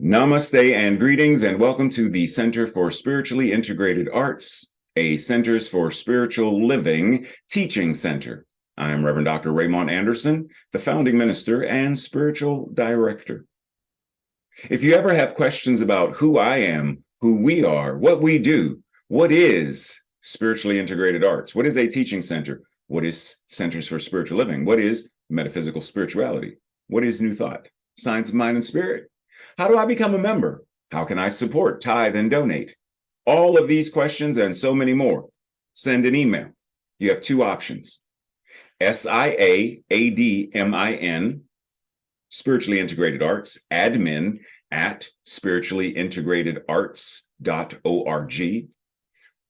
Namaste and greetings, and welcome to the Center for Spiritually Integrated Arts, a Centers for Spiritual Living teaching center. I'm Reverend Dr. Raymond Anderson, the founding minister and spiritual director. If you ever have questions about who I am, who we are, what we do, what is Spiritually Integrated Arts? What is a teaching center? What is Centers for Spiritual Living? What is metaphysical spirituality? What is New Thought? Science of Mind and Spirit? How do I become a member? How can I support, tithe, and donate? All of these questions and so many more. Send an email. You have two options. SIAADMIN, Spiritually Integrated Arts, admin at spirituallyintegratederarts.org,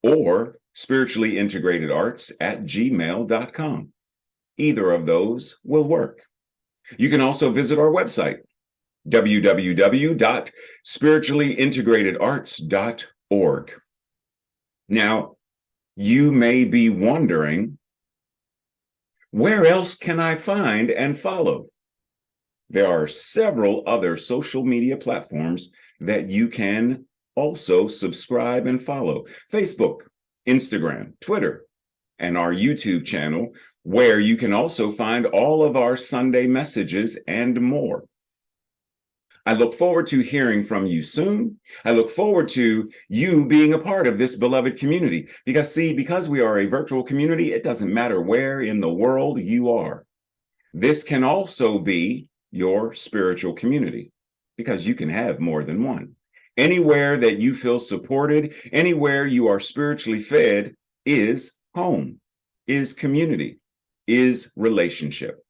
or spirituallyintegratederarts@gmail.com. Either of those will work. You can also visit our website, www.spirituallyintegratederarts.org. Now, you may be wondering, where else can I find and follow? There are several other social media platforms that you can also subscribe and follow. Facebook, Instagram, Twitter, and our YouTube channel, where you can also find all of our Sunday messages and more. I look forward to hearing from you soon. I look forward to you being a part of this beloved community. Because we are a virtual community, it doesn't matter where in the world you are. This can also be your spiritual community, because you can have more than one. Anywhere that you feel supported, anywhere you are spiritually fed is home, is community, is relationship.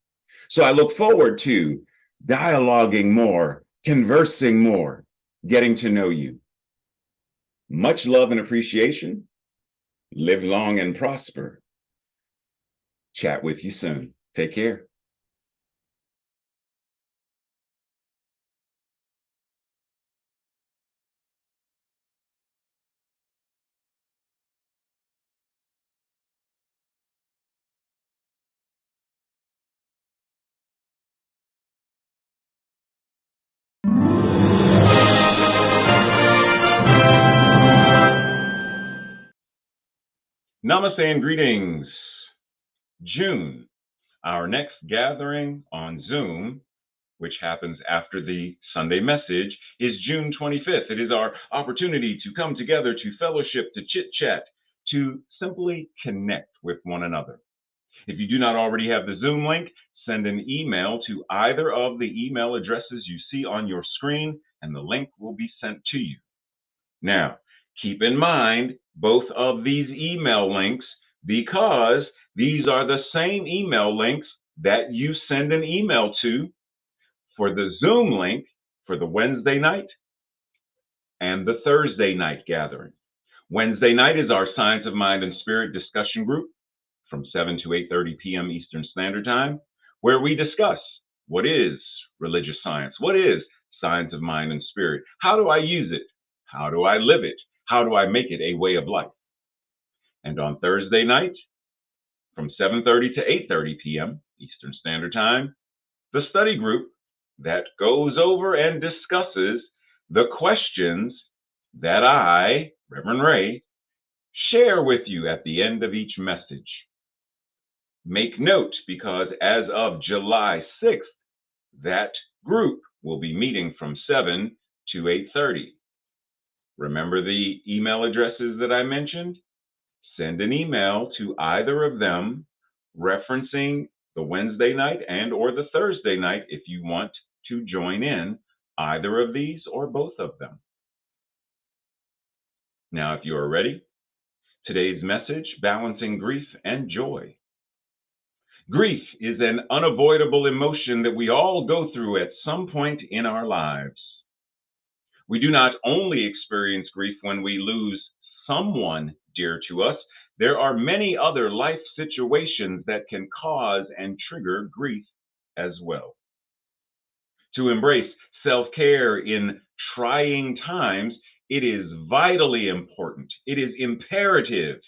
So I look forward to dialoguing more, conversing more, getting to know you. Much love and appreciation. Live long and prosper. Chat with you soon. Take care. Namaste and greetings. June, our next gathering on Zoom, which happens after the Sunday message, is June 25th. It is our opportunity to come together, to fellowship, to chit-chat, to simply connect with one another. If you do not already have the Zoom link, send an email to either of the email addresses you see on your screen, and the link will be sent to you. Now, keep in mind both of these email links, because these are the same email links that you send an email to for the Zoom link for the Wednesday night and the Thursday night gathering. Wednesday night is our Science of Mind and Spirit discussion group from 7 to 8:30 p.m. Eastern Standard Time, where we discuss what is religious science, what is science of mind and spirit, how do I use it, how do I live it, how do I make it a way of life. And on Thursday night, from 7:30 to 8:30 p.m. Eastern Standard Time, the study group that goes over and discusses the questions that I, Reverend Ray, share with you at the end of each message. Make note, because as of July 6th, that group will be meeting from 7 to 8:30. Remember the email addresses that I mentioned? Send an email to either of them referencing the Wednesday night and or the Thursday night if you want to join in either of these or both of them. Now, if you are ready, today's message, balancing grief and joy. Grief is an unavoidable emotion that we all go through at some point in our lives. We do not only experience grief when we lose someone dear to us. There are many other life situations that can cause and trigger grief as well. To embrace self-care in trying times, it is vitally important, it is imperative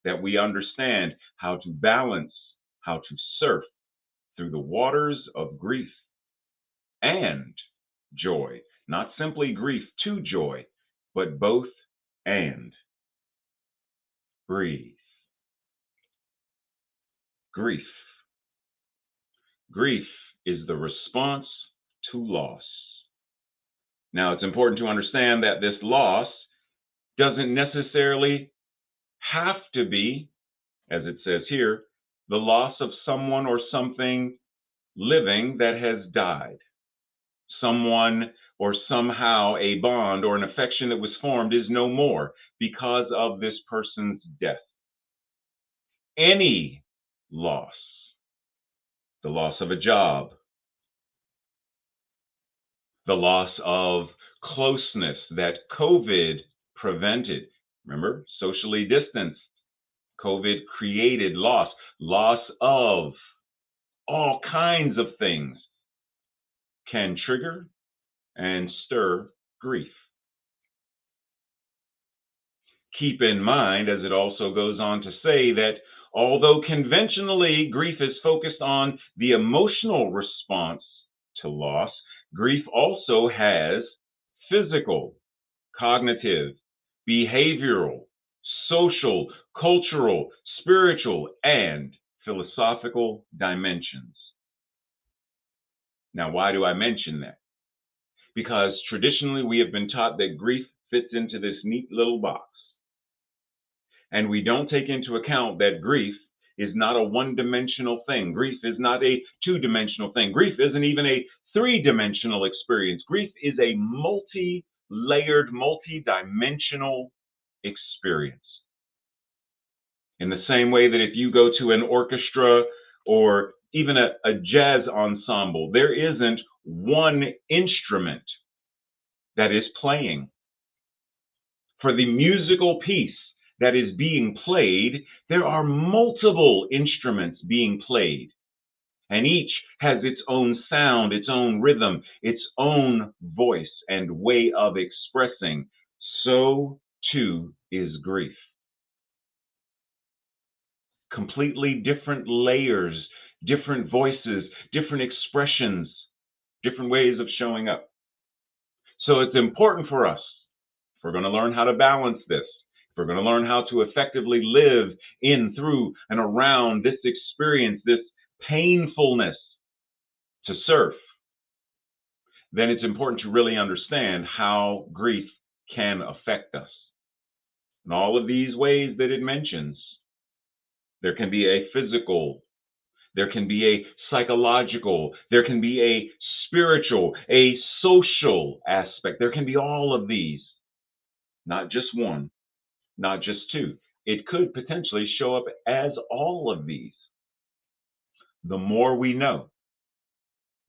that we understand how to balance, how to surf through the waters of grief and joy. not simply grief to joy, but both and. Breathe. Grief. Grief is the response to loss. Now, it's important to understand that this loss doesn't necessarily have to be, as it says here, the loss of someone or something living that has died. Someone or somehow a bond or an affection that was formed is no more because of this person's death. Any loss, the loss of a job, the loss of closeness that COVID prevented. Remember, socially distanced. COVID created loss, loss of all kinds of things can trigger and stir grief. Keep in mind, as it also goes on to say, that although conventionally grief is focused on the emotional response to loss, grief also has physical, cognitive, behavioral, social, cultural, spiritual, and philosophical dimensions. Now, why do I mention that? Because traditionally we have been taught that grief fits into this neat little box. And we don't take into account that grief is not a one-dimensional thing. Grief is not a two-dimensional thing. Grief isn't even a three-dimensional experience. Grief is a multi-layered, multi-dimensional experience. In the same way that if you go to an orchestra or even a jazz ensemble, there isn't one instrument that is playing. For the musical piece that is being played, there are multiple instruments being played, and each has its own sound, its own rhythm, its own voice and way of expressing. So too is grief. Completely different layers, different voices, different expressions, different ways of showing up. So it's important for us, if we're going to learn how to balance this, if we're going to learn how to effectively live in, through, and around this experience, this painfulness to surf, then it's important to really understand how grief can affect us. In all of these ways that it mentions, there can be a physical, there can be a psychological, there can be a spiritual, a social aspect. There can be all of these, not just one, not just two. It could potentially show up as all of these. The more we know,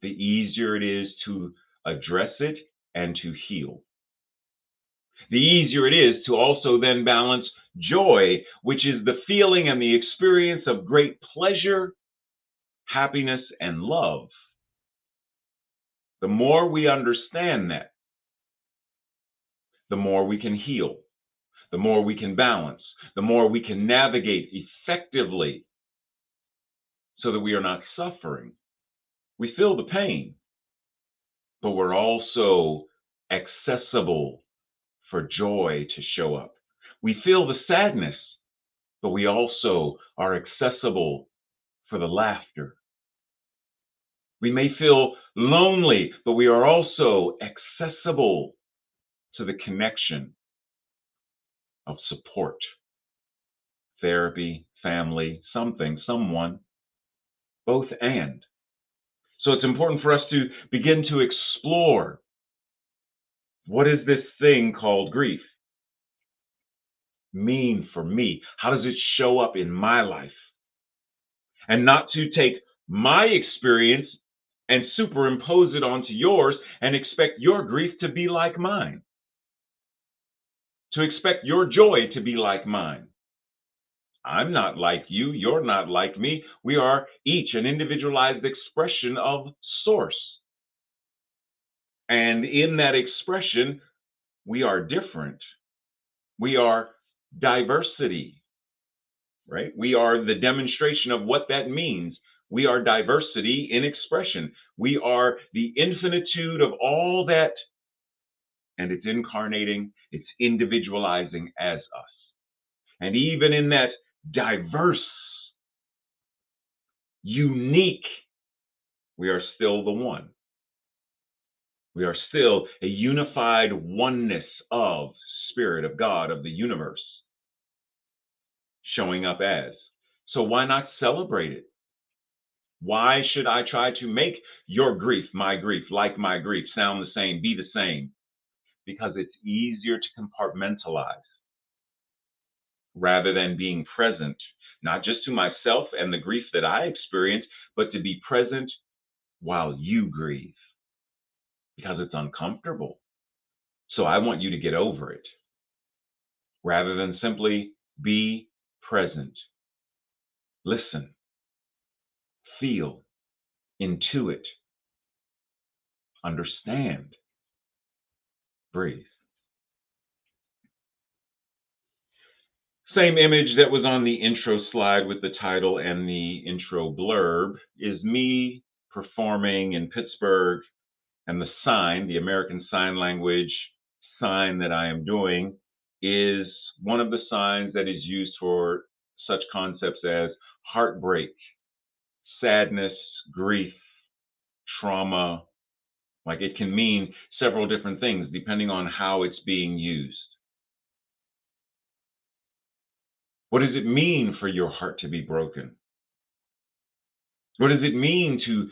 the easier it is to address it and to heal. The easier it is to also then balance joy, which is the feeling and the experience of great pleasure, happiness, and love. The more we understand that, the more we can heal, the more we can balance, the more we can navigate effectively so that we are not suffering. We feel the pain, but we're also accessible for joy to show up. We feel the sadness, but we also are accessible for the laughter. We may feel lonely, but we are also accessible to the connection of support, therapy, family, something, someone, both and. So it's important for us to begin to explore, what is this thing called grief mean for me? How does it show up in my life? And not to take my experience and superimpose it onto yours and expect your grief to be like mine, to expect your joy to be like mine. I'm not like you. You're not like me. We are each an individualized expression of source. And in that expression, we are different. We are diversity, right? We are the demonstration of what that means. We are diversity in expression. We are the infinitude of all that and it's incarnating, it's individualizing as us. And even in that diverse, unique, we are still the one. We are still a unified oneness of Spirit of God, of the universe, showing up as. So why not celebrate it? Why should I try to make your grief, my grief, like my grief, sound the same, be the same? Because it's easier to compartmentalize rather than being present, not just to myself and the grief that I experience, but to be present while you grieve, because it's uncomfortable. So I want you to get over it rather than simply be present. Listen, feel, intuit, understand, breathe. Same image that was on the intro slide with the title and the intro blurb is me performing in Pittsburgh, and the sign, the American Sign Language sign that I am doing, is one of the signs that is used for such concepts as heartbreak, sadness, grief, trauma. Like, it can mean several different things depending on how it's being used. What does it mean for your heart to be broken? What does it mean to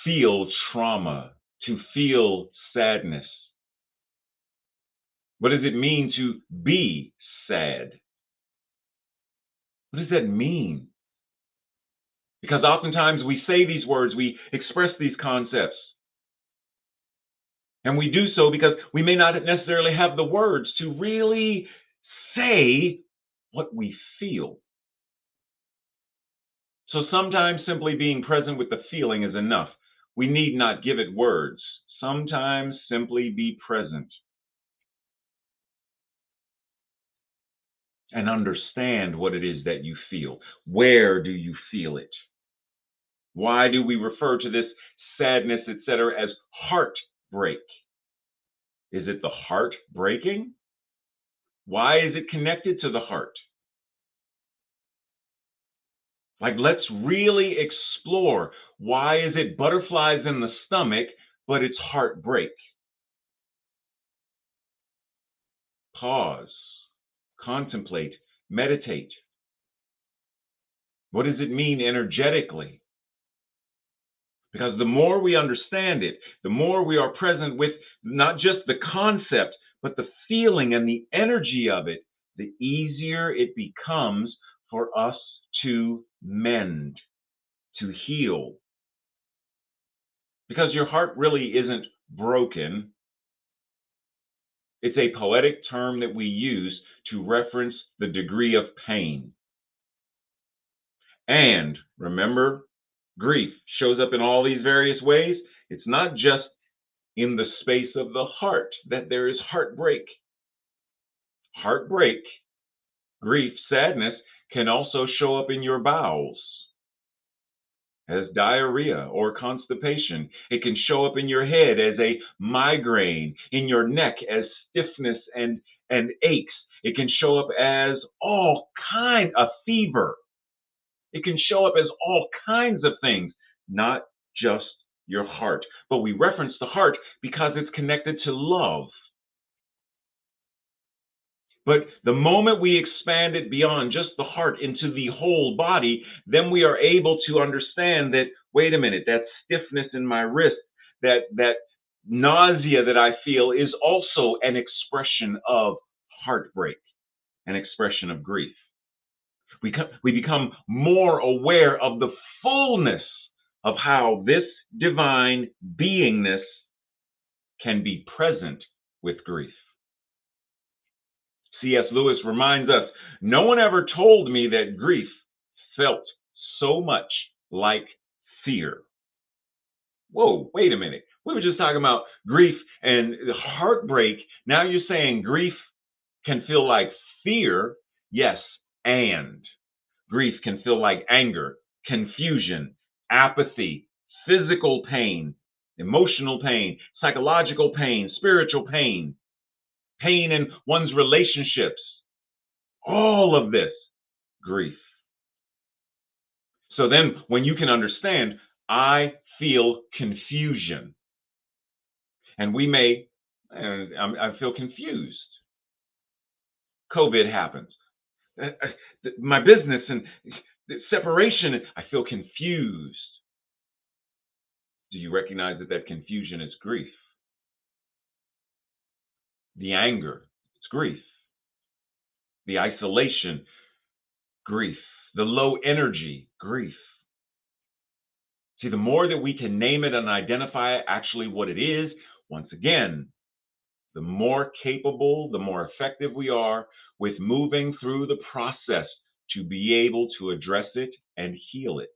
feel trauma, to feel sadness? What does it mean to be sad? What does that mean? Because oftentimes we say these words, we express these concepts, and we do so because we may not necessarily have the words to really say what we feel. So sometimes simply being present with the feeling is enough. We need not give it words. Sometimes simply be present and understand what it is that you feel. Where do you feel it? Why do we refer to this sadness, etc., as heartbreak? Is it the heart breaking? Why is it connected to the heart? Like, let's really explore. Why is it butterflies in the stomach, but it's heartbreak? Pause, contemplate, meditate. What does it mean energetically? Because the more we understand it, the more we are present with not just the concept, but the feeling and the energy of it, the easier it becomes for us to mend, to heal. Because your heart really isn't broken. It's a poetic term that we use to reference the degree of pain. And remember, grief shows up in all these various ways. It's not just in the space of the heart that there is heartbreak. Heartbreak, grief, sadness can also show up in your bowels as diarrhea or constipation. It can show up in your head as a migraine, in your neck as stiffness and aches. It can show up as all kind of fever. It can show up as all kinds of things, not just your heart. But we reference the heart because it's connected to love. But the moment we expand it beyond just the heart into the whole body, then we are able to understand that, wait a minute, that stiffness in my wrist, that nausea that I feel is also an expression of heartbreak, an expression of grief. We become more aware of the fullness of how this divine beingness can be present with grief. C.S. Lewis reminds us, no one ever told me that grief felt so much like fear. Whoa, wait a minute. We were just talking about grief and heartbreak. Now you're saying grief can feel like fear. Yes, and grief can feel like anger, confusion, apathy, physical pain, emotional pain, psychological pain, spiritual pain. pain in one's relationships, all of this, grief. So then, when you can understand, I feel confusion, and we may, I feel confused. COVID happens. My business and the separation, I feel confused. Do you recognize that confusion is grief? The anger, it's grief. The isolation, grief. The low energy, grief. See, the more that we can name it and identify actually what it is, once again, the more capable, the more effective we are with moving through the process to be able to address it and heal it.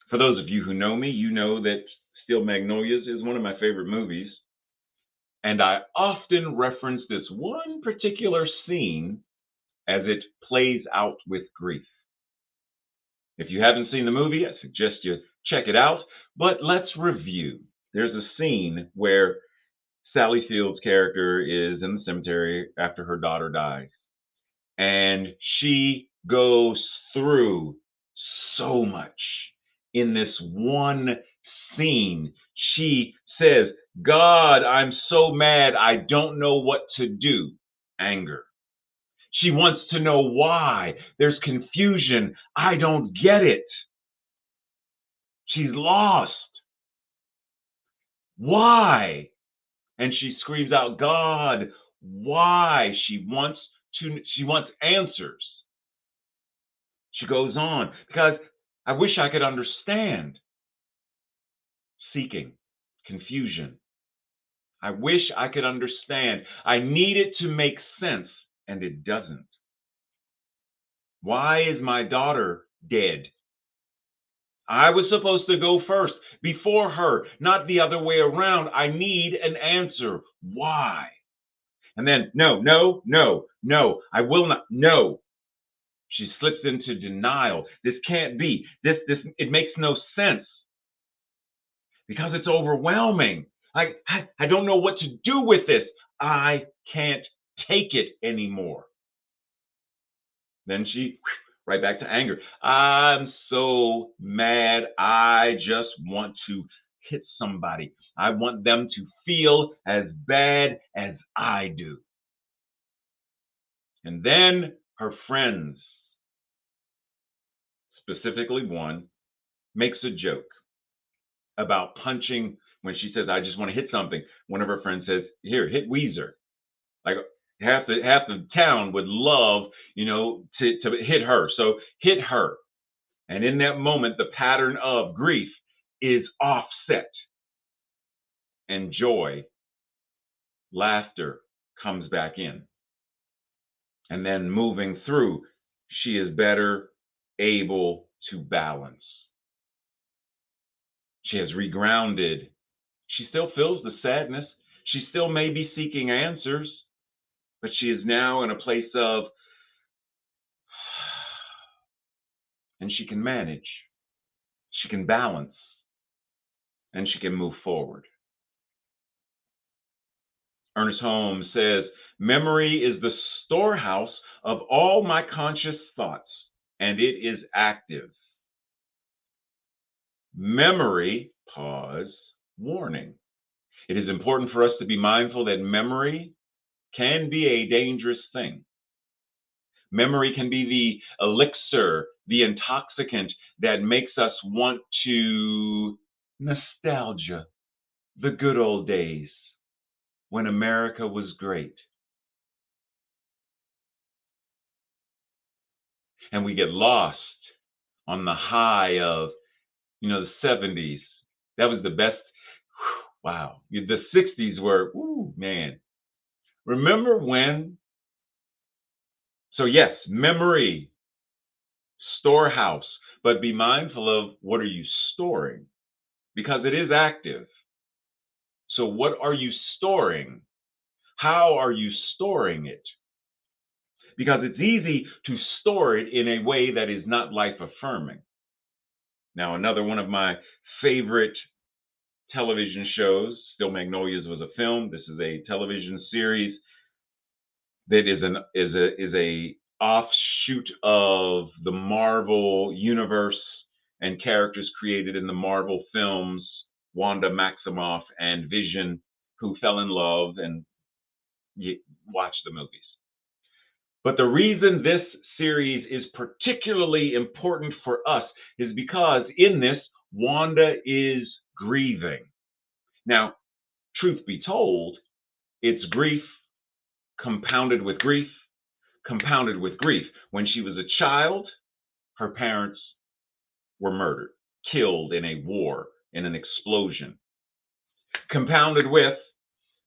For those of you who know me, you know that Steel Magnolias is one of my favorite movies. And I often reference this one particular scene as it plays out with grief. If you haven't seen the movie, I suggest you check it out. But let's review. There's a scene where Sally Field's character is in the cemetery after her daughter dies. And she goes through so much in this one scene. She says, God, I'm so mad. I don't know what to do. Anger. She wants to know why. There's confusion. I don't get it. She's lost. Why? And she screams out, God, why? She wants answers. She goes on, because I wish I could understand. Seeking, confusion. I wish I could understand. I need it to make sense, and it doesn't. Why is my daughter dead? I was supposed to go first, before her, not the other way around. I need an answer. Why? And then, no, I will not, no. She slips into denial. This can't be. This, it makes no sense. Because it's overwhelming. I don't know what to do with this. I can't take it anymore. Then she, right back to anger. I'm so mad. I just want to hit somebody. I want them to feel as bad as I do. And then her friends, specifically one, makes a joke about punching. When she says, I just want to hit something, one of her friends says, here, hit Weezer. Like half the town would love, to hit her. So hit her. And in that moment, the pattern of grief is offset. And joy, laughter comes back in. And then moving through, she is better able to balance. She has regrounded. She still feels the sadness. She still may be seeking answers, but she is now in a place of, and she can manage. She can balance, and she can move forward. Ernest Holmes says, memory is the storehouse of all my conscious thoughts, and it is active. Memory, pause, warning. It is important for us to be mindful that memory can be a dangerous thing. Memory can be the elixir, the intoxicant that makes us want to nostalgia, the good old days when America was great. And we get lost on the high of, the 70s. That was the best. Wow. The 60s were, man. Remember when? So yes, memory, storehouse, but be mindful of what are you storing? Because it is active. So what are you storing? How are you storing it? Because it's easy to store it in a way that is not life affirming. Now, another one of my favorite television shows. Still Magnolias was a film. This is a television series that is a offshoot of the Marvel universe and characters created in the Marvel films, Wanda Maximoff and Vision, who fell in love and watched the movies. But the reason this series is particularly important for us is because in this, Wanda is grieving. Now, truth be told, it's grief compounded with grief, compounded with grief. When she was a child, her parents were murdered, killed in a war, in an explosion. Compounded with,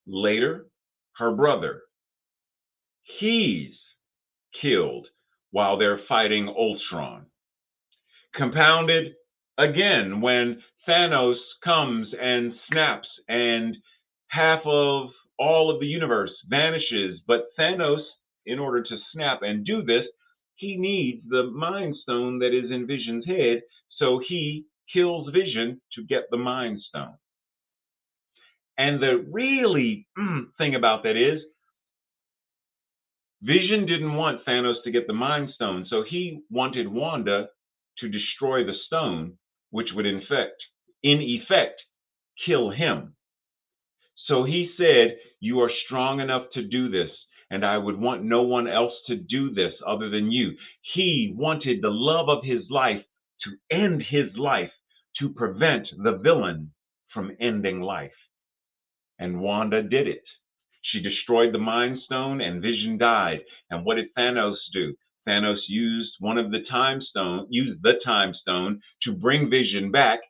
later, her brother. He's killed while they're fighting Ultron. Compounded again when Thanos comes and snaps and half of all of the universe vanishes. But Thanos, in order to snap and do this, he needs the Mind Stone that is in Vision's head. So he kills Vision to get the Mind Stone. And the really thing about that is, Vision didn't want Thanos to get the Mind Stone, so he wanted Wanda to destroy the stone, which would in effect, kill him. So he said, "You are strong enough to do this, and I would want no one else to do this other than you." He wanted the love of his life to end his life, to prevent the villain from ending life. And Wanda did it. She destroyed the Mind Stone and Vision died. And what did Thanos do? Thanos used the Time Stone to bring Vision back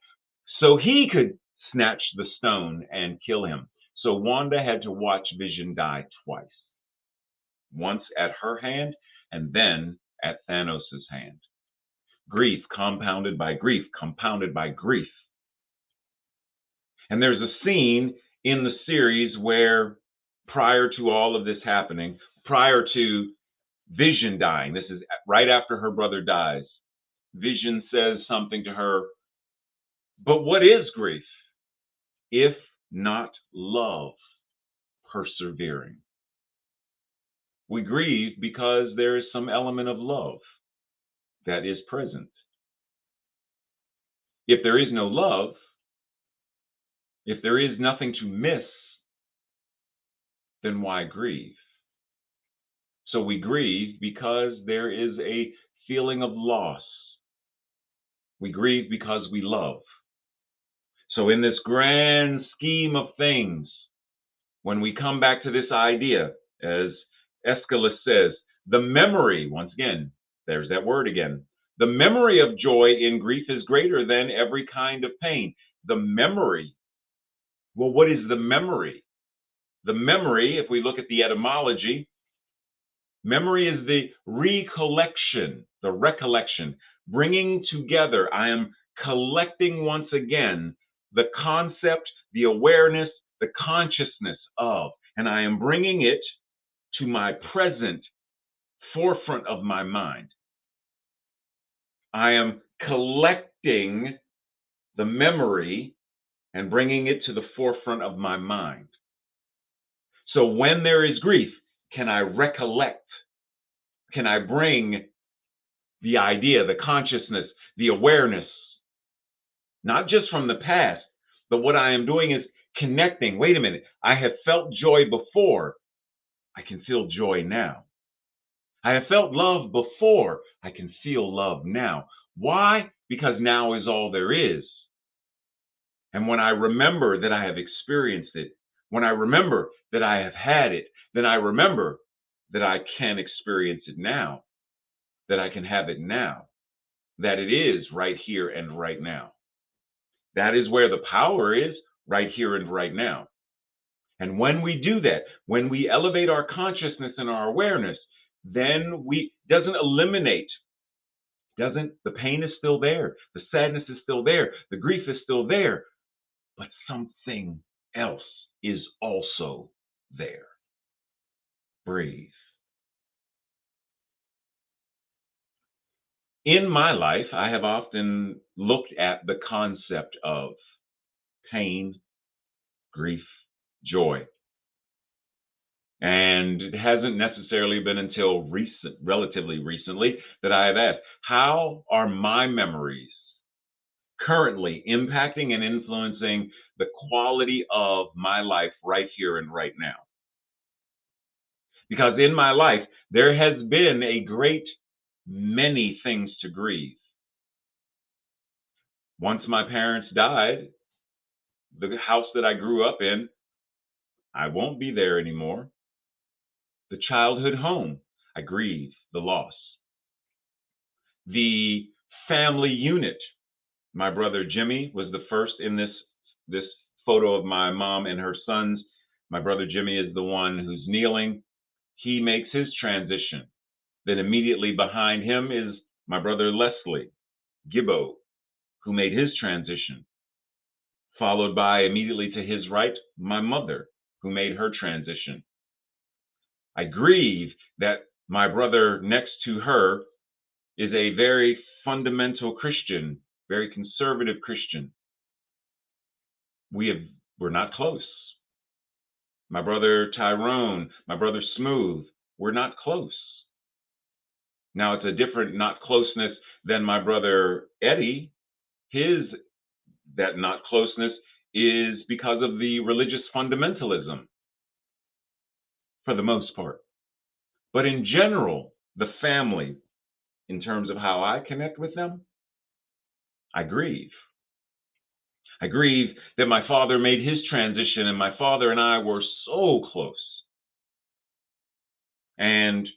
so he could snatch the stone and kill him. So Wanda had to watch Vision die twice. Once at her hand and then at Thanos' hand. Grief compounded by grief, compounded by grief. And there's a scene in the series where prior to all of this happening, prior to Vision dying, this is right after her brother dies, Vision says something to her, "But what is grief, if not love persevering?" We grieve because there is some element of love that is present. If there is no love, if there is nothing to miss, then why grieve? So we grieve because there is a feeling of loss. We grieve because we love. So in this grand scheme of things, when we come back to this idea, as Aeschylus says, the memory, once again, there's that word again, the memory of joy in grief is greater than every kind of pain. The memory. Well, what is the memory? The memory, if we look at the etymology, memory is the recollection, bringing together. I am collecting once again the concept, the awareness, the consciousness of, and I am bringing it to my present forefront of my mind. I am collecting the memory and bringing it to the forefront of my mind. So when there is grief, can I recollect? Can I bring the idea, the consciousness, the awareness, not just from the past, but what I am doing is connecting. Wait a minute, I have felt joy before. I can feel joy now. I have felt love before. I can feel love now. Why? Because now is all there is. And when I remember that I have experienced it, when I remember that I have had it, then I remember that I can experience it now, that I can have it now, that it is right here and right now. That is where the power is, right here and right now. And when we do that, when we elevate our consciousness and our awareness, then doesn't eliminate, the pain is still there, the sadness is still there, the grief is still there, but something else is also there. Breathe. In my life, I have often looked at the concept of pain grief, joy. And it hasn't necessarily been until relatively recently, that I have asked, how are my memories currently impacting and influencing the quality of my life right here and right now? Because in my life, there has been a great many things to grieve. Once my parents died, the house that I grew up in, I won't be there anymore. The childhood home, I grieve the loss. The family unit, my brother Jimmy was the first in this photo of my mom and her sons. My brother Jimmy is the one who's kneeling. He makes his transition. Then immediately behind him is my brother Leslie Gibbo, who made his transition. Followed by immediately to his right, my mother, who made her transition. I grieve that my brother next to her is a very fundamental Christian, very conservative Christian. We're not close. My brother Tyrone, my brother Smooth, we're not close. Now it's a different not closeness than my brother Eddie. That not closeness is because of the religious fundamentalism for the most part. But in general, the family, in terms of how I connect with them, I grieve. I grieve that my father made his transition and my father and I were so close. And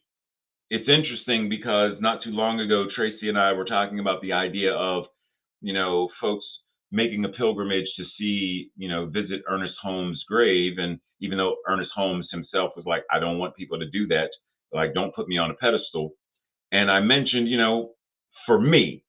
it's interesting because not too long ago, Tracy and I were talking about the idea of, folks making a pilgrimage to see, visit Ernest Holmes' grave. And even though Ernest Holmes himself was like, I don't want people to do that, like, don't put me on a pedestal. And I mentioned, for me,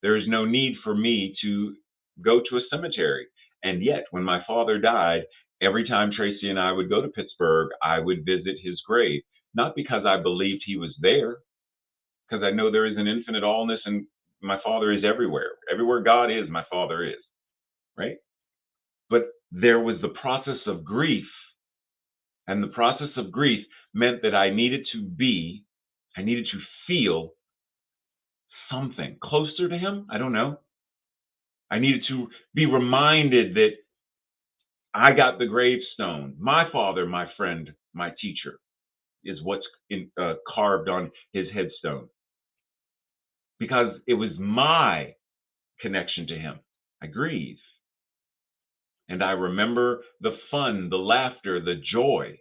there is no need for me to go to a cemetery. And yet, when my father died, every time Tracy and I would go to Pittsburgh, I would visit his grave. Not because I believed he was there, because I know there is an infinite allness and my father is everywhere. Everywhere God is, my father is, right? But there was the process of grief. And the process of grief meant that I needed to feel something closer to him. I don't know. I needed to be reminded that I got the gravestone. My father, my friend, my teacher is what's carved on his headstone. Because it was my connection to him. I grieve. And I remember the fun, the laughter, the joy,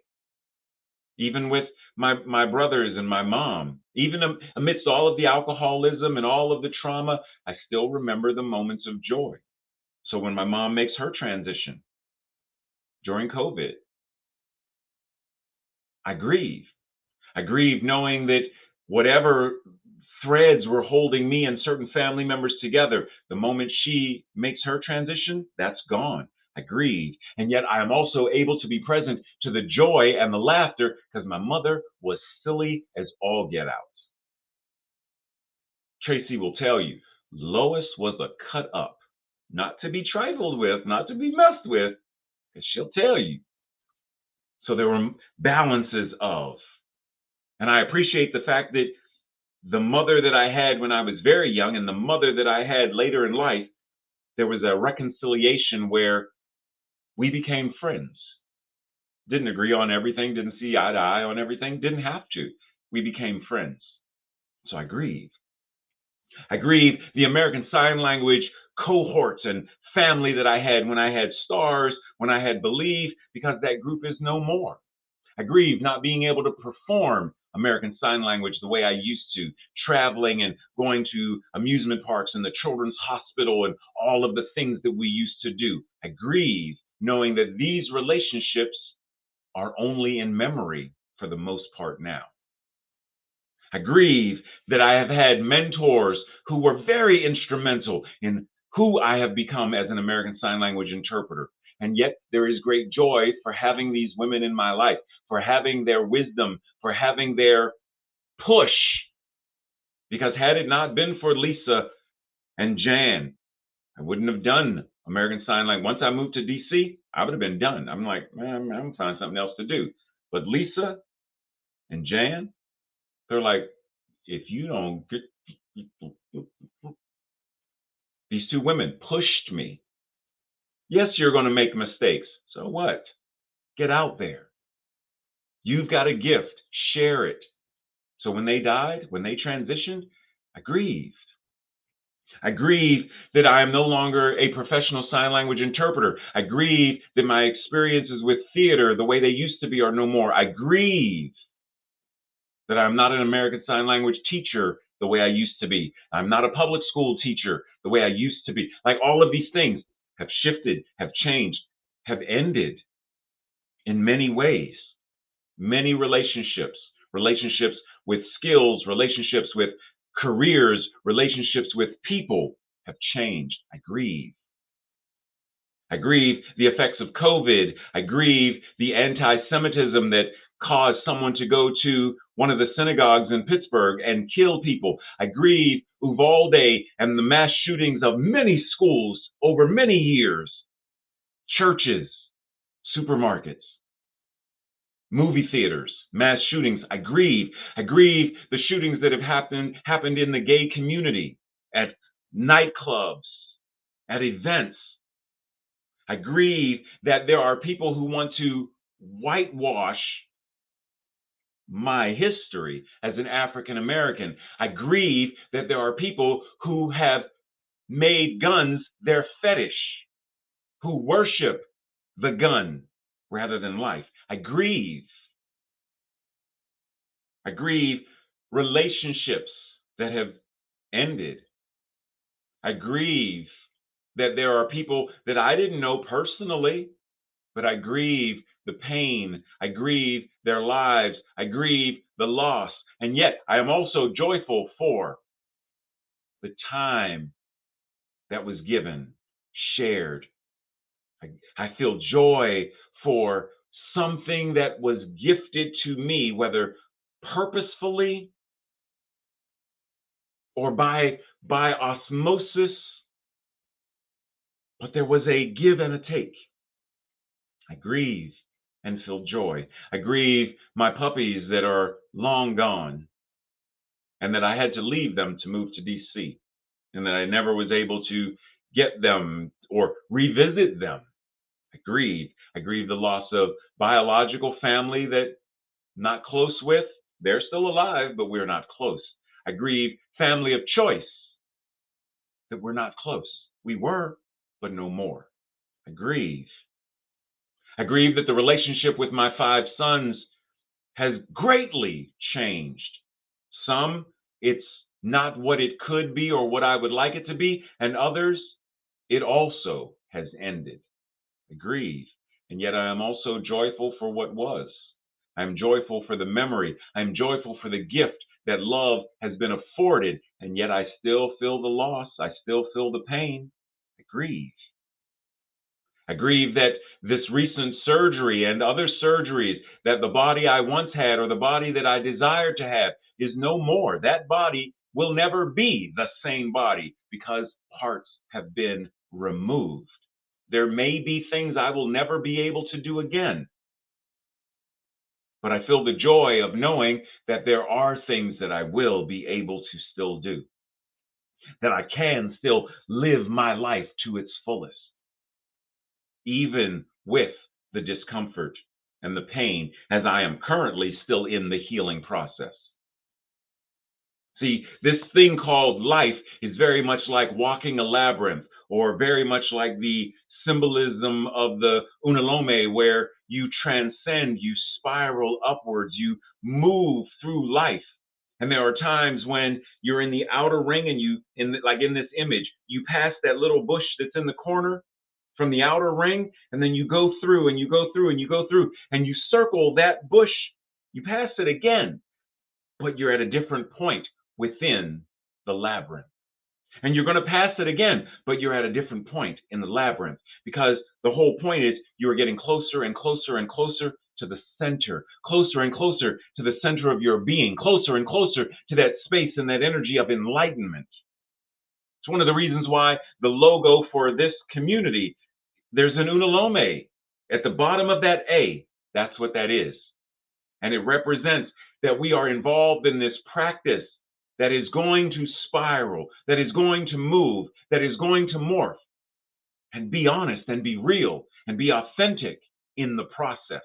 even with my brothers and my mom. Even amidst all of the alcoholism and all of the trauma, I still remember the moments of joy. So when my mom makes her transition during COVID, I grieve. I grieve knowing that whatever threads were holding me and certain family members together, the moment she makes her transition, that's gone. I grieve. And yet I am also able to be present to the joy and the laughter because my mother was silly as all get out. Tracy will tell you, Lois was a cut up, not to be trifled with, not to be messed with, because she'll tell you. So there were balances of, and I appreciate the fact that the mother that I had when I was very young and the mother that I had later in life, there was a reconciliation where we became friends. Didn't agree on everything, didn't see eye to eye on everything, didn't have to. We became friends. So I grieve. I grieve the American Sign Language cohorts and family that I had when I had stars, when I had Believe, because that group is no more. I grieve not being able to perform American Sign Language the way I used to, traveling and going to amusement parks and the children's hospital and all of the things that we used to do. I grieve knowing that these relationships are only in memory for the most part now. I grieve that I have had mentors who were very instrumental in who I have become as an American Sign Language interpreter. And yet there is great joy for having these women in my life, for having their wisdom, for having their push. Because had it not been for Lisa and Jan, I wouldn't have done American Sign Language. Once I moved to DC, I would have been done. I'm like, man, I'm gonna find something else to do. But Lisa and Jan, they're like, if you don't get, these two women pushed me. Yes, you're going to make mistakes. So what? Get out there. You've got a gift. Share it. So when they died, when they transitioned, I grieved. I grieve that I am no longer a professional sign language interpreter. I grieve that my experiences with theater, the way they used to be, are no more. I grieve that I'm not an American Sign Language teacher the way I used to be. I'm not a public school teacher the way I used to be. Like all of these things have shifted, have changed, have ended in many ways. Many relationships, relationships with skills, relationships with careers, relationships with people have changed. I grieve. I grieve the effects of COVID. I grieve the anti-Semitism that caused someone to go to one of the synagogues in Pittsburgh and kill people. I grieve Uvalde and the mass shootings of many schools over many years, churches, supermarkets, movie theaters, mass shootings. I grieve. I grieve the shootings that have happened in the gay community, at nightclubs, at events. I grieve that there are people who want to whitewash my history as an African American. I grieve that there are people who have made guns their fetish, who worship the gun rather than life. I grieve. I grieve relationships that have ended. I grieve that there are people that I didn't know personally, but I grieve the pain. I grieve their lives. I grieve the loss. And yet I am also joyful for the time that was given, shared. I feel joy for something that was gifted to me, whether purposefully or by osmosis, but there was a give and a take. I grieve and feel joy. I grieve my puppies that are long gone and that I had to leave them to move to DC and that I never was able to get them or revisit them. I grieve. I grieve the loss of biological family that I'm not close with. They're still alive, but we're not close. I grieve family of choice that we're not close. We were, but no more. I grieve. I grieve that the relationship with my 5 sons has greatly changed. Some, it's not what it could be or what I would like it to be, and others, it also has ended. I grieve, and yet I am also joyful for what was. I'm joyful for the memory. I'm joyful for the gift that love has been afforded, and yet I still feel the loss. I still feel the pain. I grieve. I grieve that this recent surgery and other surgeries, that the body I once had or the body that I desired to have is no more. That body will never be the same body because parts have been removed. There may be things I will never be able to do again. But I feel the joy of knowing that there are things that I will be able to still do, that I can still live my life to its fullest, even with the discomfort and the pain, as I am currently still in the healing process. See, this thing called life is very much like walking a labyrinth, or very much like the symbolism of the unalome, where you transcend, you spiral upwards, you move through life. And there are times when you're in the outer ring and like in this image, you pass that little bush that's in the corner from the outer ring, and then you go through and you go through and you go through and you circle that bush, you pass it again, but you're at a different point within the labyrinth. And you're going to pass it again, but you're at a different point in the labyrinth, because the whole point is you're getting closer and closer and closer to the center, closer and closer to the center of your being, closer and closer to that space and that energy of enlightenment. It's one of the reasons why the logo for this community, there's an unalome at the bottom of that A. That's what that is. And it represents that we are involved in this practice that is going to spiral, that is going to move, that is going to morph, and be honest and be real and be authentic in the process.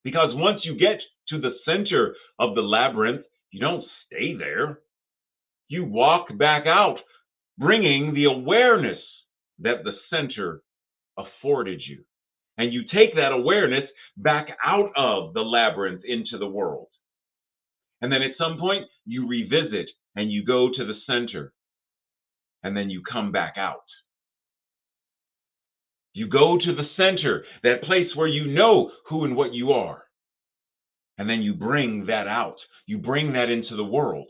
Because once you get to the center of the labyrinth, you don't stay there. You walk back out, bringing the awareness that the center afforded you. And you take that awareness back out of the labyrinth into the world. And then at some point, you revisit and you go to the center. And then you come back out. You go to the center, that place where you know who and what you are. And then you bring that out. You bring that into the world.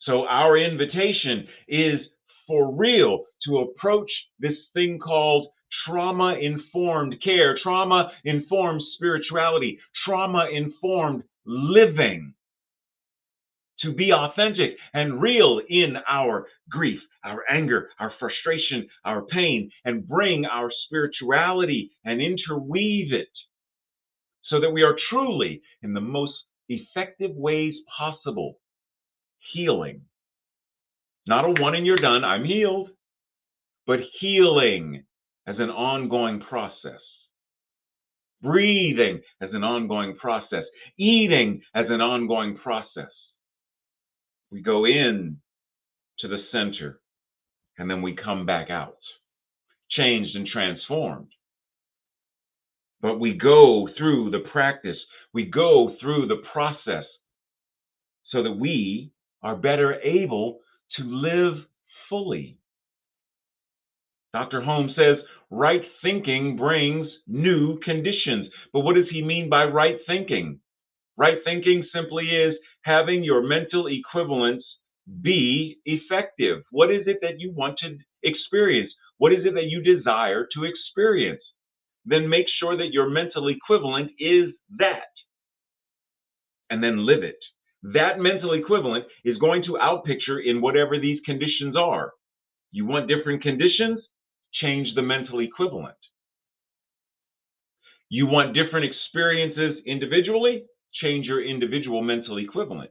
So our invitation is for real to approach this thing called trauma-informed care, trauma-informed spirituality, trauma-informed living. To be authentic and real in our grief, our anger, our frustration, our pain, and bring our spirituality and interweave it so that we are truly, in the most effective ways possible, healing. Not a one and you're done, I'm healed, but healing as an ongoing process. Breathing as an ongoing process. Eating as an ongoing process. We go in to the center and then we come back out, changed and transformed. But we go through the practice, we go through the process so that we are better able to live fully. Dr. Holmes says, right thinking brings new conditions. But what does he mean by right thinking? Right thinking simply is having your mental equivalents be effective. What is it that you want to experience? What is it that you desire to experience? Then make sure that your mental equivalent is that. And then live it. That mental equivalent is going to outpicture in whatever these conditions are. You want different conditions? Change the mental equivalent. You want different experiences individually? Change your individual mental equivalent.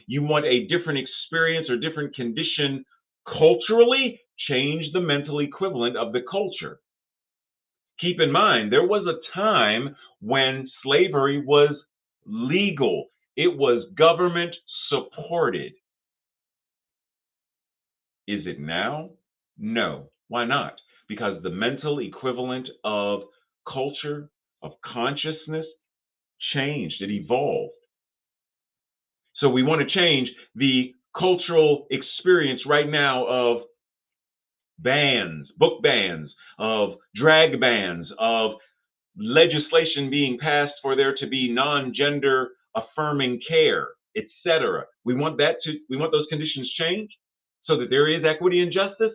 You want a different experience or different condition culturally? Change the mental equivalent of the culture. Keep in mind, there was a time when slavery was legal. It was government supported. Is it now? No. Why not? Because the mental equivalent of culture, of consciousness, changed. It evolved. So we want to change the cultural experience right now of bans, book bans, of drag bans, of legislation being passed for there to be non-gender affirming care, etc. We want those conditions changed so that there is equity and justice.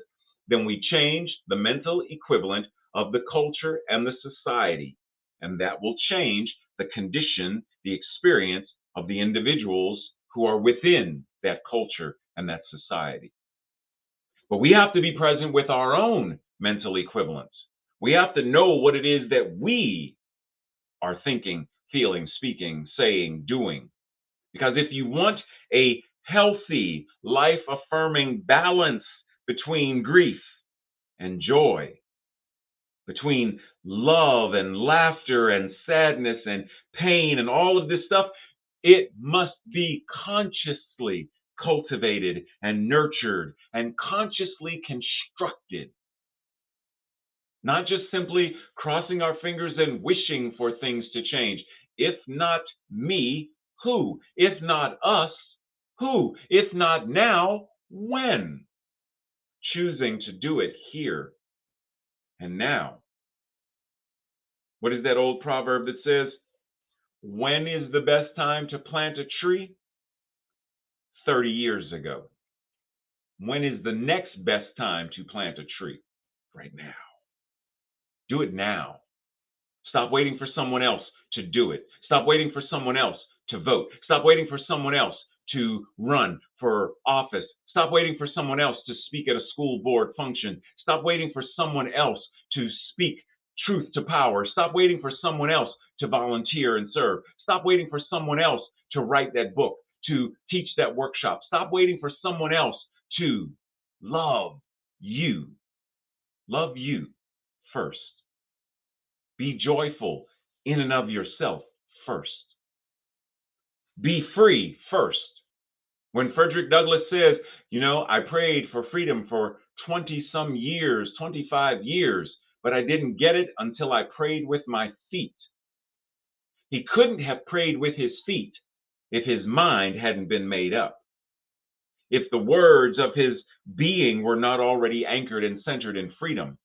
Then we change the mental equivalent of the culture and the society, and that will change the condition, the experience of the individuals who are within that culture and that society. But we have to be present with our own mental equivalents. We have to know what it is that we are thinking, feeling, speaking, saying, doing. Because if you want a healthy, life-affirming balance between grief and joy, between love and laughter and sadness and pain and all of this stuff, it must be consciously cultivated and nurtured and consciously constructed. Not just simply crossing our fingers and wishing for things to change. If not me, who? If not us, who? If not now, when? Choosing to do it here and now. What is that old proverb that says, when is the best time to plant a tree? 30 years ago. When is the next best time to plant a tree? Right now. Do it now. Stop waiting for someone else to do it. Stop waiting for someone else to vote. Stop waiting for someone else to run for office. Stop waiting for someone else to speak at a school board function. Stop waiting for someone else to speak truth to power. Stop waiting for someone else to volunteer and serve. Stop waiting for someone else to write that book, to teach that workshop. Stop waiting for someone else to love you. Love you first. Be joyful in and of yourself first. Be free first. When Frederick Douglass says, I prayed for freedom for 20 some years, 25 years, but I didn't get it until I prayed with my feet. He couldn't have prayed with his feet if his mind hadn't been made up. If the words of his being were not already anchored and centered in freedom.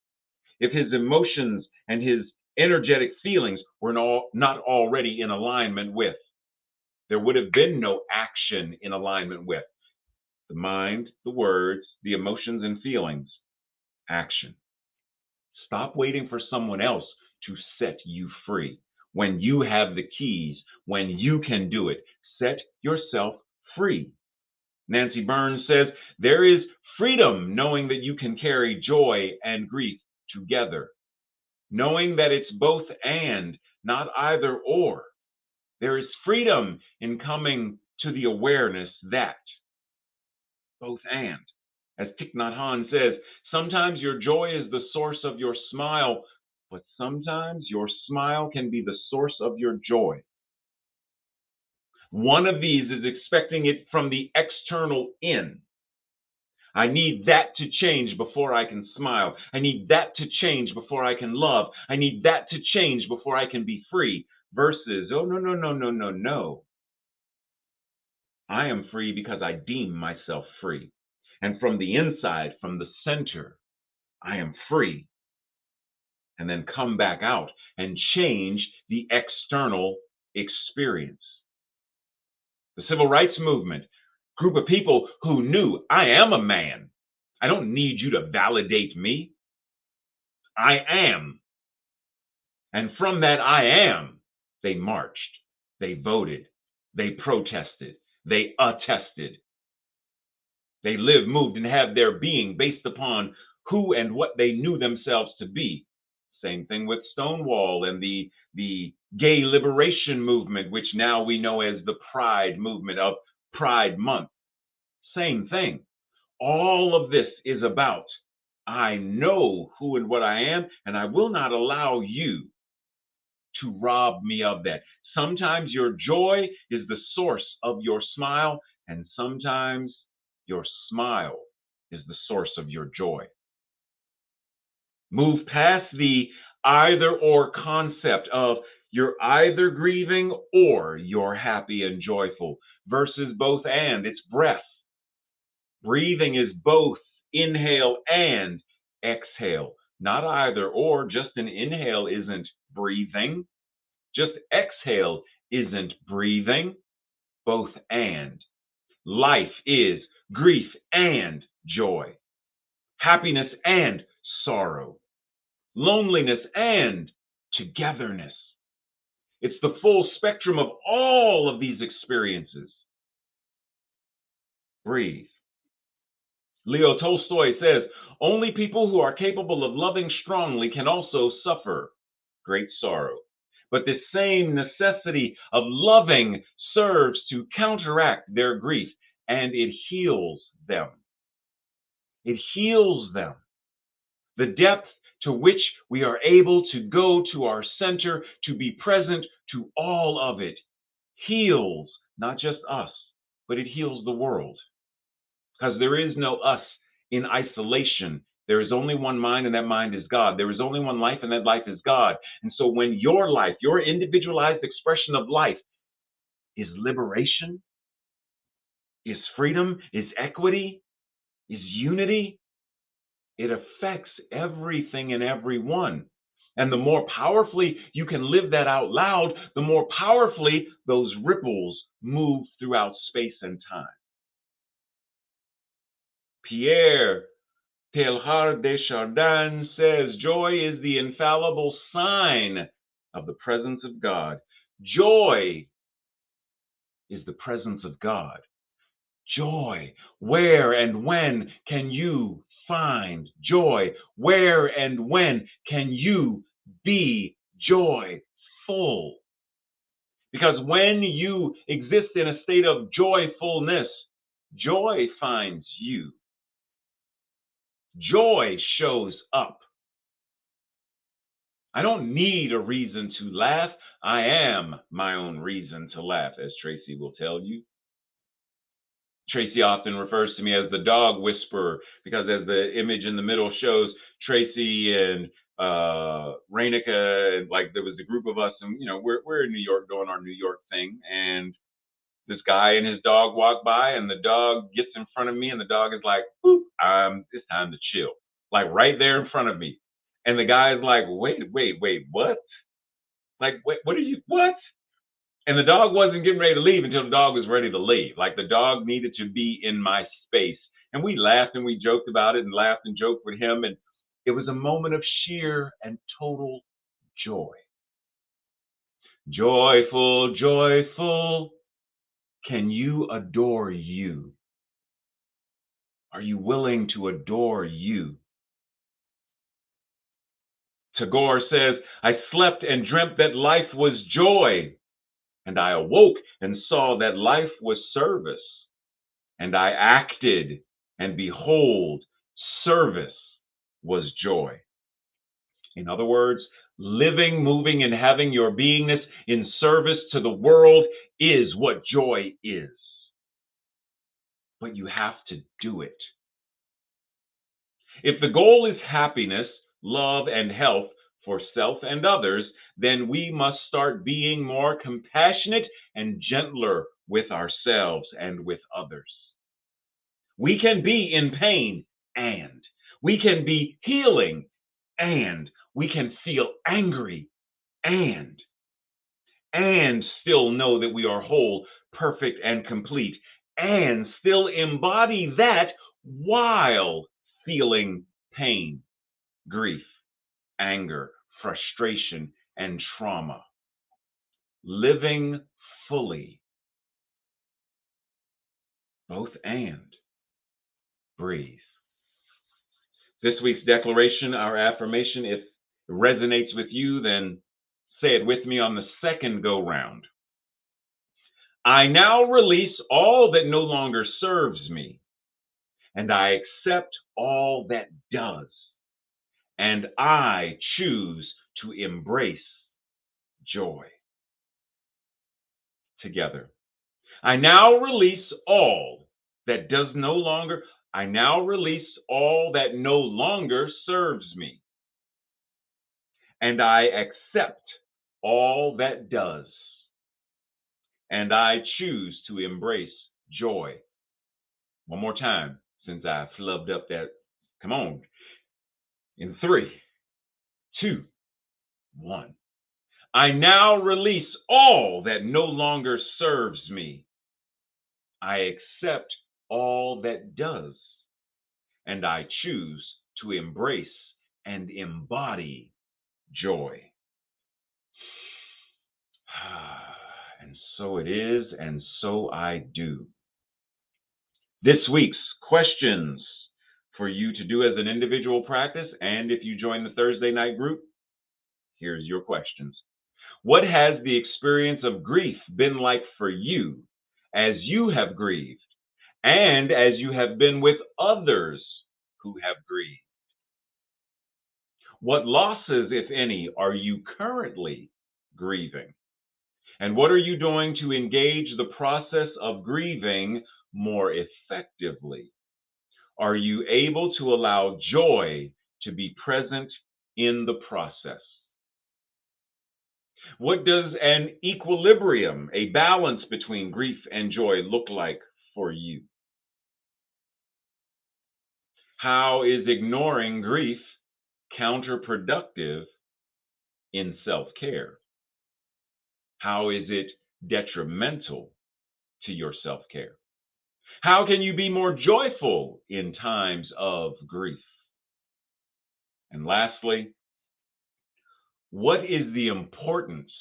If his emotions and his energetic feelings were not already in alignment with. There would have been no action in alignment with the mind, the words, the emotions and feelings. Action. Stop waiting for someone else to set you free. When you have the keys, when you can do it, set yourself free. Nancy Burns says, there is freedom knowing that you can carry joy and grief together. Knowing that it's both and, not either or. There is freedom in coming to the awareness that both and. As Thich Nhat Hanh says, sometimes your joy is the source of your smile, but sometimes your smile can be the source of your joy. One of these is expecting it from the external in. I need that to change before I can smile. I need that to change before I can love. I need that to change before I can be free. Versus, oh, no. I am free because I deem myself free. And from the inside, from the center, I am free. And then come back out and change the external experience. The civil rights movement, group of people who knew I am a man. I don't need you to validate me. I am. And from that I am, they marched, they voted, they protested, they attested. They lived, moved, and have their being based upon who and what they knew themselves to be. Same thing with Stonewall and the gay liberation movement, which now we know as the Pride movement of Pride Month. Same thing. All of this is about, I know who and what I am, and I will not allow you to rob me of that. Sometimes your joy is the source of your smile, and sometimes your smile is the source of your joy. Move past the either or concept of you're either grieving or you're happy and joyful versus both and. It's breath. Breathing is both inhale and exhale, not either or. Just an inhale isn't breathing. Just exhale isn't breathing. Both and. Life is grief and joy, happiness and sorrow, loneliness and togetherness. It's the full spectrum of all of these experiences. Breathe. Leo Tolstoy says, only people who are capable of loving strongly can also suffer great sorrow. But this same necessity of loving serves to counteract their grief, and it heals them. It heals them. The depth to which we are able to go to our center, to be present to all of it, heals not just us, but it heals the world. Because there is no us in isolation. There is only one mind, and that mind is God. There is only one life, and that life is God. And so when your life, your individualized expression of life is liberation, is freedom, is equity, is unity, it affects everything and everyone. And the more powerfully you can live that out loud, the more powerfully those ripples move throughout space and time. Pierre Teilhard de Chardin says, joy is the infallible sign of the presence of God. Joy is the presence of God. Joy. Where and when can you find joy? Where and when can you be joyful? Because when you exist in a state of joyfulness, joy finds you. Joy shows up. I don't need a reason to laugh. I am my own reason to laugh, as Tracy will tell you. Tracy often refers to me as the dog whisperer because, as the image in the middle shows, Tracy and Rainica, like there was a group of us, and we're in New York doing our New York thing, and this guy and his dog walk by, and the dog gets in front of me, and the dog is like, "Boop, it's time to chill," like right there in front of me, and the guy's like, "Wait, what? Like, wait, what are you? What?" And the dog wasn't getting ready to leave until the dog was ready to leave. Like the dog needed to be in my space. And we laughed and we joked about it and laughed and joked with him. And it was a moment of sheer and total joy. Joyful, joyful. Can you adore you? Are you willing to adore you? Tagore says, I slept and dreamt that life was joy. And I awoke and saw that life was service. And I acted, and behold, service was joy. In other words, living, moving, and having your beingness in service to the world is what joy is. But you have to do it. If the goal is happiness, love, and health for self and others, then we must start being more compassionate and gentler with ourselves and with others. We can be in pain, and we can be healing, and we can feel angry, and still know that we are whole, perfect, and complete, and still embody that while feeling pain, grief, anger, frustration, and trauma. Living fully. Both and. Breathe. This week's declaration, our affirmation, if it resonates with you, then say it with me on the second go round. I now release all that no longer serves me, and I accept all that does, and I choose to embrace joy. Together. I now release all that does no longer, I now release all that no longer serves me. And I accept all that does. And I choose to embrace joy. One more time, since I flubbed up that. Come on. In 3, 2, 1. I now release all that no longer serves me. I accept all that does. And I choose to embrace and embody joy. And so it is, and so I do. This week's questions for you to do as an individual practice, and if you join the Thursday night group, here's your questions. What has the experience of grief been like for you as you have grieved and as you have been with others who have grieved? What losses, if any, are you currently grieving? And what are you doing to engage the process of grieving more effectively? Are you able to allow joy to be present in the process? What does an equilibrium, a balance between grief and joy, look like for you? How is ignoring grief counterproductive in self-care? How is it detrimental to your self-care? How can you be more joyful in times of grief? And lastly, what is the importance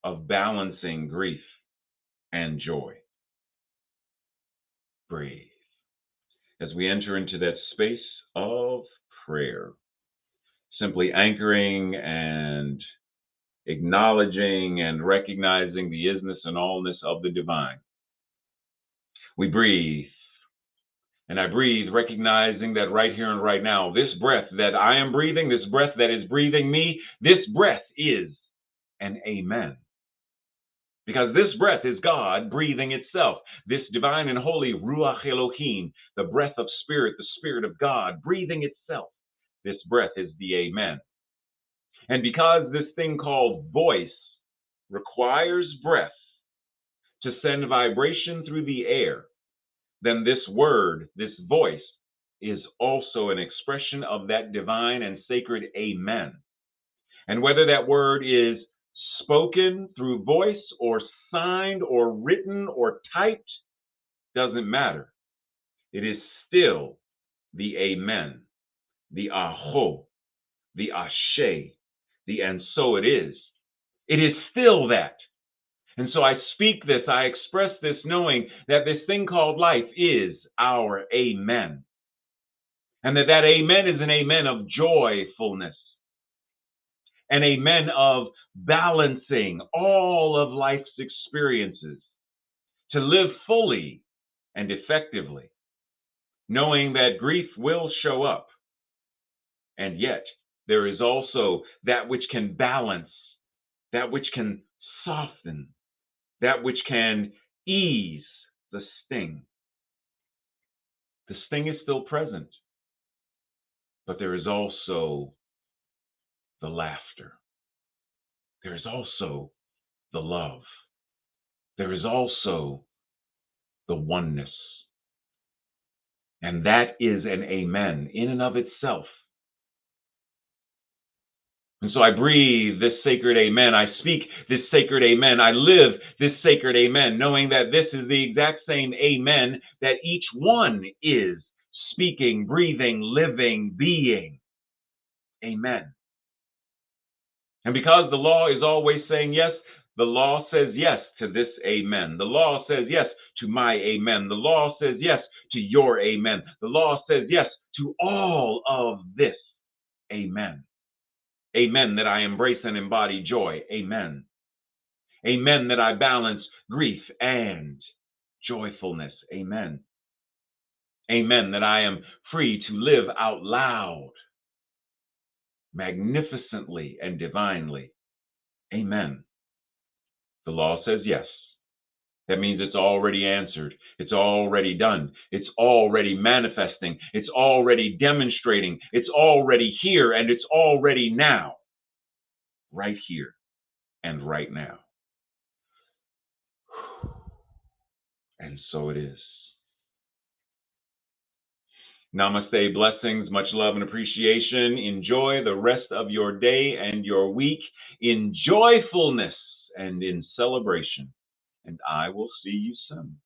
of balancing grief and joy? breathe. As we enter into that space of prayer, simply anchoring and acknowledging and recognizing the isness and allness of the divine. We breathe. And I breathe, recognizing that right here and right now, this breath that I am breathing, this breath that is breathing me, this breath is an amen. Because this breath is God breathing itself. This divine and holy Ruach Elohim, the breath of spirit, the spirit of God breathing itself. This breath is the amen. And because this thing called voice requires breath to send vibration through the air, then this word, this voice, is also an expression of that divine and sacred amen. And whether that word is spoken through voice or signed or written or typed, doesn't matter. It is still the amen, the aho, the ashe, the and so it is. It is still that. And so I speak this, I express this knowing that this thing called life is our amen. And that amen is an amen of joyfulness, an amen of balancing all of life's experiences to live fully and effectively, knowing that grief will show up. And yet there is also that which can balance, that which can soften, that which can ease the sting. The sting is still present, but there is also the laughter. There is also the love. There is also the oneness. And that is an amen in and of itself. And so I breathe this sacred amen. I speak this sacred amen. I live this sacred amen, knowing that this is the exact same amen that each one is speaking, breathing, living, being. Amen. And because the law is always saying yes, the law says yes to this amen. The law says yes to my amen. The law says yes to your amen. The law says yes to all of this. Amen. Amen that I embrace and embody joy. Amen. Amen that I balance grief and joyfulness. Amen. Amen that I am free to live out loud, magnificently and divinely. Amen. The law says yes. That means it's already answered. It's already done. It's already manifesting. It's already demonstrating. It's already here and it's already now. Right here and right now. And so it is. Namaste, blessings, much love and appreciation. Enjoy the rest of your day and your week in joyfulness and in celebration. And I will see you soon.